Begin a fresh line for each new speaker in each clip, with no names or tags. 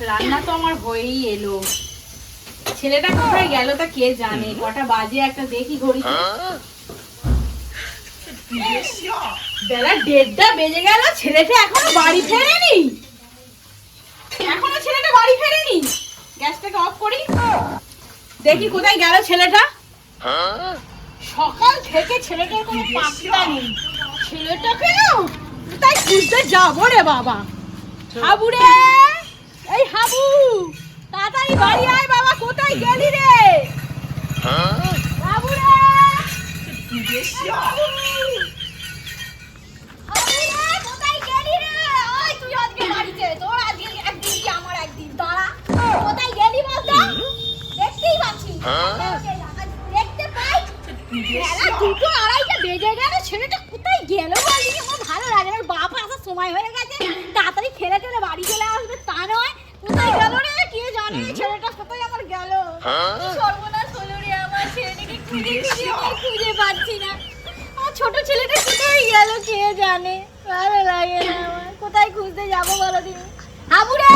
রান্না তো আমার হয়েই এলো। ছেলেটা কোথায় গেল তা কে জানে। কটা বাজে একটা দেখি ঘড়িতে, বেলা 1:30 বেজে গেল। ছেলেটা এখনো বাড়ি ফেরেনি। গ্যাসটাকে অফ করি, দেখি কোথায় গেল ছেলেটা। সকাল থেকে ছেলেটার কোনো পাত্তা নেই। ছেলেটাকে না তাই খুঁজতে যাবো রে বাবা। হাবু রে, এই হাবু, তাড়াতাড়ি বাড়ি আয় বাবা। কোথায় গেলি রে হাবু রে? কোথায় গেলি রে? ওই তুই আজকে বাড়িতে, তোর আজকে একদিন কি আমার একদিন। দাঁড়া, কোথায় গেলি বলতো? দেখতেই পাচ্ছি, দেখতে পাই বেলা 2:30 বেজে গেল। ছেলেটা কোথায় গেল বলি? আমার ভালো লাগে না। বাপ আসার সময় হয়ে গেছে, তাড়াতাড়ি খেলে টেলে বাড়ি চলে আসবে, তা নয়। কোথায় গেল রে কে জানে? ছেলেটা কোথায় আমার গেল? সর্বনাশ হলো রে আমার। ছেলেটাকে খুঁজে খুঁজে পাচ্ছি না। আমার ছোট ছেলেটা কোথায় গেল কে জানে? ভালো লাগে না আমার। কোথায় খুঁজতে যাবো বলো দিন? হাবু রে,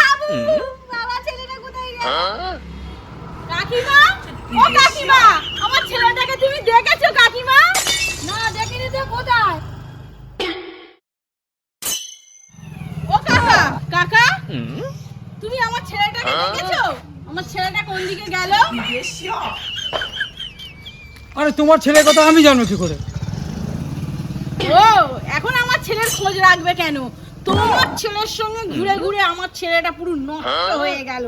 হাবু বাবা, ছেলেটা কোথায় গেল? কাকিমা, ও কাকিমা, আমার ছেলেটাকে তুমি দেখেছো কাকিমা? না দেখিনি তো। কোথায়? ও কাকা, কাকা তুমি আমার ছেলেটাকে দেখেছো? আমার ছেলেটা কোন দিকে গেল?
আরে তোমার ছেলের কথা আমি জানবো কি করে?
ও, এখন আমার ছেলের খোঁজ রাখবে কেন? তোমার ছেলের সঙ্গে ঘুরে ঘুরে আমার ছেলেটা পুরো নষ্ট হয়ে গেল।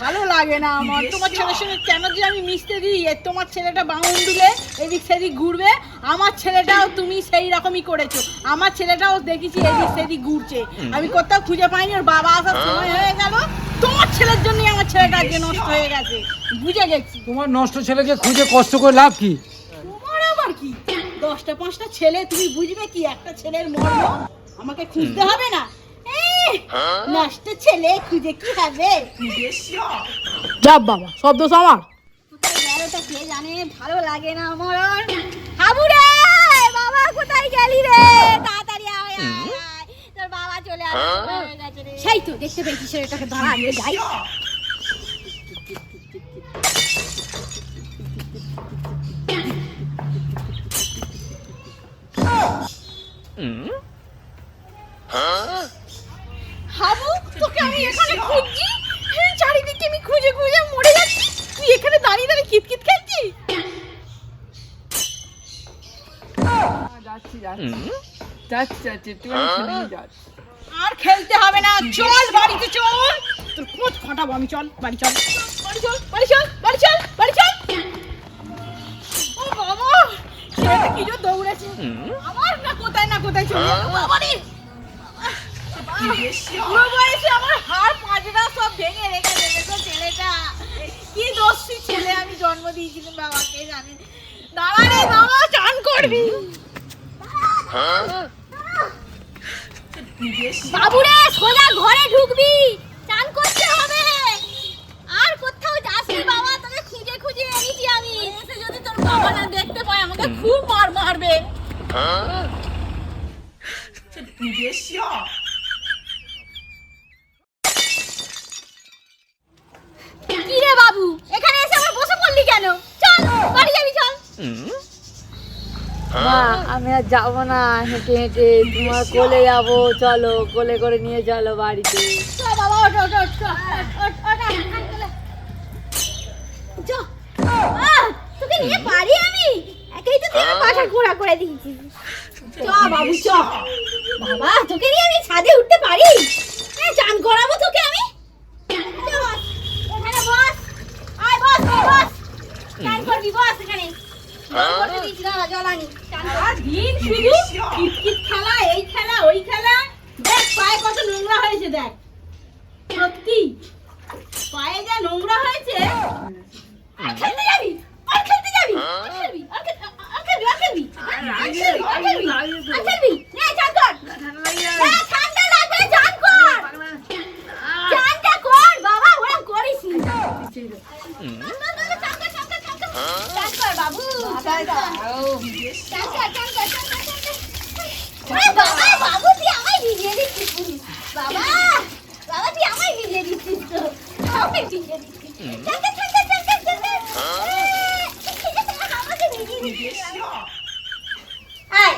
ভালো লাগে না আমার। তোমার ছেলের সঙ্গে কেন যে আমি মিশতে দিই? তোমার ছেলেটা বাউন দিলে এদিক সেদিক ঘুরবে, আমার ছেলেটাও তুমি সেই রকমই করেছো। আমার ছেলেটাও দেখেছি এদিক সেদিক ঘুরছে, আমি কোথাও খুঁজে পাইনি। ওর বাবা আসার সময় হয়ে গেল। তোমার ছেলের জন্যই আমার ছেলেটা আজকে নষ্ট হয়ে গেছে, বুঝে গেছি।
তোমার নষ্ট ছেলেকে খুঁজে কষ্ট করে লাভ কি?
তোমার আবার কি? 10টা 5টা ছেলে, তুমি বুঝবে কি একটা ছেলের মর্ম? আমাকে খুঁজতে হবে না। নষ্ট ছেলে খুঁজে কি হবে?
যাব বাবা, সব দোষ আমার।
কোথায় গেল তা কে জানে? ভালো লাগে না আমার আর। হাবু রে বাবা, কোথায় গেলি রে? তাড়াতাড়ি আয় আয়, তোর বাবা চলে আসবে। সেই তো দেখতে পেয়েছি ছেলেটাকে। দাঁড়া, আমি যাই। হাবু, তোকে আমি এখানে খুঁজছি, চারিদিকে আমি খুঁজে খুঁজে মরে যাচ্ছি। তুই এখানে দাঁড়িয়ে দাঁড়িয়ে কিতকিত খেলছিস? আর খেলতে হবে না, চল বাড়িতে চল। তোর খোঁজ ফাটাবো আমি। চল বাড়ি, চল বাড়ি, চল বাড়ি, চল বাড়ি, চল বাড়ি, চল। ও বাবা, ছেলেটা কি যে দৌড়েছে আমার। না কোথায় না কোথায় চলে গেল। বাবা রে, বুড়ো বয়সে আমার হাড় পাঁজরা সব ভেঙে রেখে দেবে তো ছেলেটা। কি দোষী ছেলে আমি জন্ম দিয়েছিলাম বাবা, কে জানে। দাঁড়া রে বাবা, চান করবি। বাবুরে, সোজা ঘরে ঢুকবি, চান করতে হবে। আর কোথাও যাসনি বাবা, তোকে খুঁজে খুঁজে এনেছি আমি। এসে যদি তোর বাবা না দেখতে পায় আমাকে খুব মারবে। কি রে বাবু, এখানে এসে আবার বসে পড়লি কেন? চল বাড়ি যাবি, চল।
মা, আমি আর যাবো না হেঁটে হেঁটে, তোমার কোলে যাবো। চলো, কোলে করে নিয়ে চলো বাড়িতে।
চল বাবা, ওঠ ওঠ ওঠ, তোকে নিয়ে পারি আমি? একাই তো তুই আমার পাশা ঘোরা করে দিয়েছি। চ বাবু চ। বাবা, তোকে নিয়ে আমি ছাদে উঠতে পারি? চান করাবো তোকে আমি। এখানে বস, আয় বস বস, চান করবি, বস এখানে। দিন শুধু কিটকিট খেলা, এই খেলা ওই খেলা। দেখ পায়ে কত নোংরা হয়েছে, দেখ সত্যি পায়ে যা নোংরা হয়েছে। আর খেলতে যাবি, আর খেলতে যাবি, আর খেলবি, আর খেলবি, আর খেলবি, আর খেলবি, আর খেলবি, আর খেলবি। নে চান কর, ঠান্ডা লাগবে, চান কর, চানটা কর বাবা, ওরকম করিস না। চান কর, চান কর, চান কর, চান কর। আরে বাবা, বাবু তুই আমায় ভিজিয়ে দিচ্ছিস পুরি। বাবা, বাবা তুই আমায় ভিজিয়ে দিচ্ছিস তো। আমায় ভিজিয়ে দিচ্ছিস। চল, চল, চল, চল, চল, চল, চল। আমাকে ভিজিয়ে দিচ্ছিস। আয়।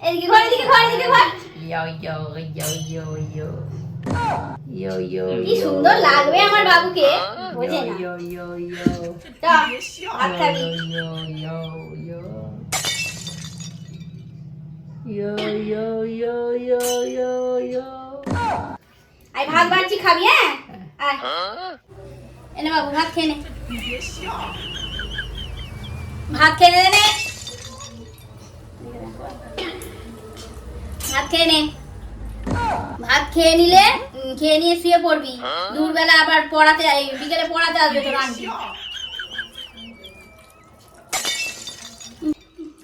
এদিকে ঘর, এদিকে ঘর, এদিকে ঘর। কি সুন্দর লাগবে আমার বাবুকে, বোঝে না। চল, ভাত খাবি। আয় ভাত বাড়ছি, খাবি? হ্যাঁ, আয়। এনে বাবু ভাত খেয়ে নে। ভাত খেয়ে নে, নে। ভাত খেয়ে নে। ভাত খেয়ে নিলে খেয়ে নিয়ে শুয়ে পড়বি। দুপুরবেলা আবার পড়াতে, বিকেলে পড়াতে আসবে তোর আন্টি।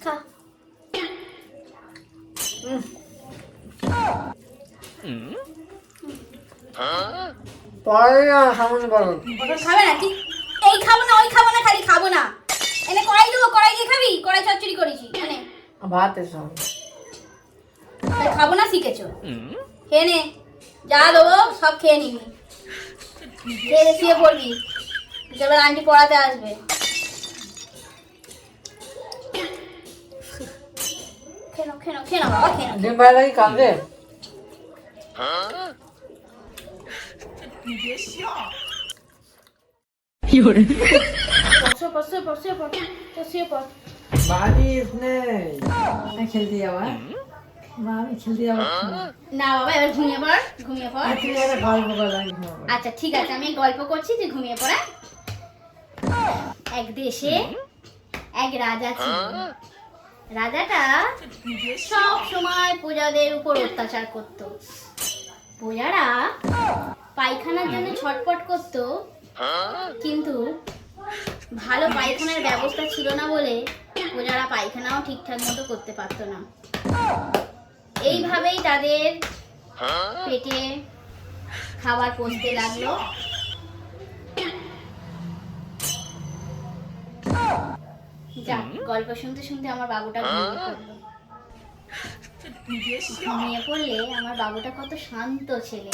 খা। ওটা খাবে না কি? এই খাবো না, ওই খাবো না, খালি খাবো না। এনে কড়াই দেবো, কড়াই দিয়ে খাবি? কড়াই চচ্চড়ি করেছি, এনে।
ভাতের সঙ্গে
তাই খাবো না শিখেছো? খেয়ে নে, যা দেবো সব খেয়ে নিবি। খেয়ে শুয়ে পড়বি, বিকেলবেলা আন্টি পড়াতে আসবে। খেনো খেনো খেনো বাবা, খেনো।
ডিম ভাই লাগি কাঁদবে
শুয়ে পড়, শুয়ে পড়, শুয়ে পড়, তো শুয়ে পড়।
বাড়ির নেই খেলতে যাওয়া মা আমি খেলতে যাবো
না বাবা, এবার ঘুমিয়ে পড়, ঘুমিয়ে পড়।
তুমি একটা গল্প করলাম
আচ্ছা ঠিক আছে, আমি গল্প করছি, তুই ঘুমিয়ে পড়। এক দেশে এক রাজা ছিল। রাজাটা সব সময় প্রজাদের উপর অত্যাচার করত। প্রজারা পায়খানার জন্য ছটফট করত, কিন্তু ভালো পায়খানার ব্যবস্থা ছিল না বলে প্রজারা পায়খানাও ঠিকঠাক মতো করতে পারতো না। এইভাবেই তাদের পেটে খাবার পচতে লাগলো। যাক, গল্প শুনতে শুনতে আমার বাবুটা ঘুমিয়ে পড়লো। ঘুমিয়ে পড়লে আমার বাবুটা কত শান্ত ছেলে।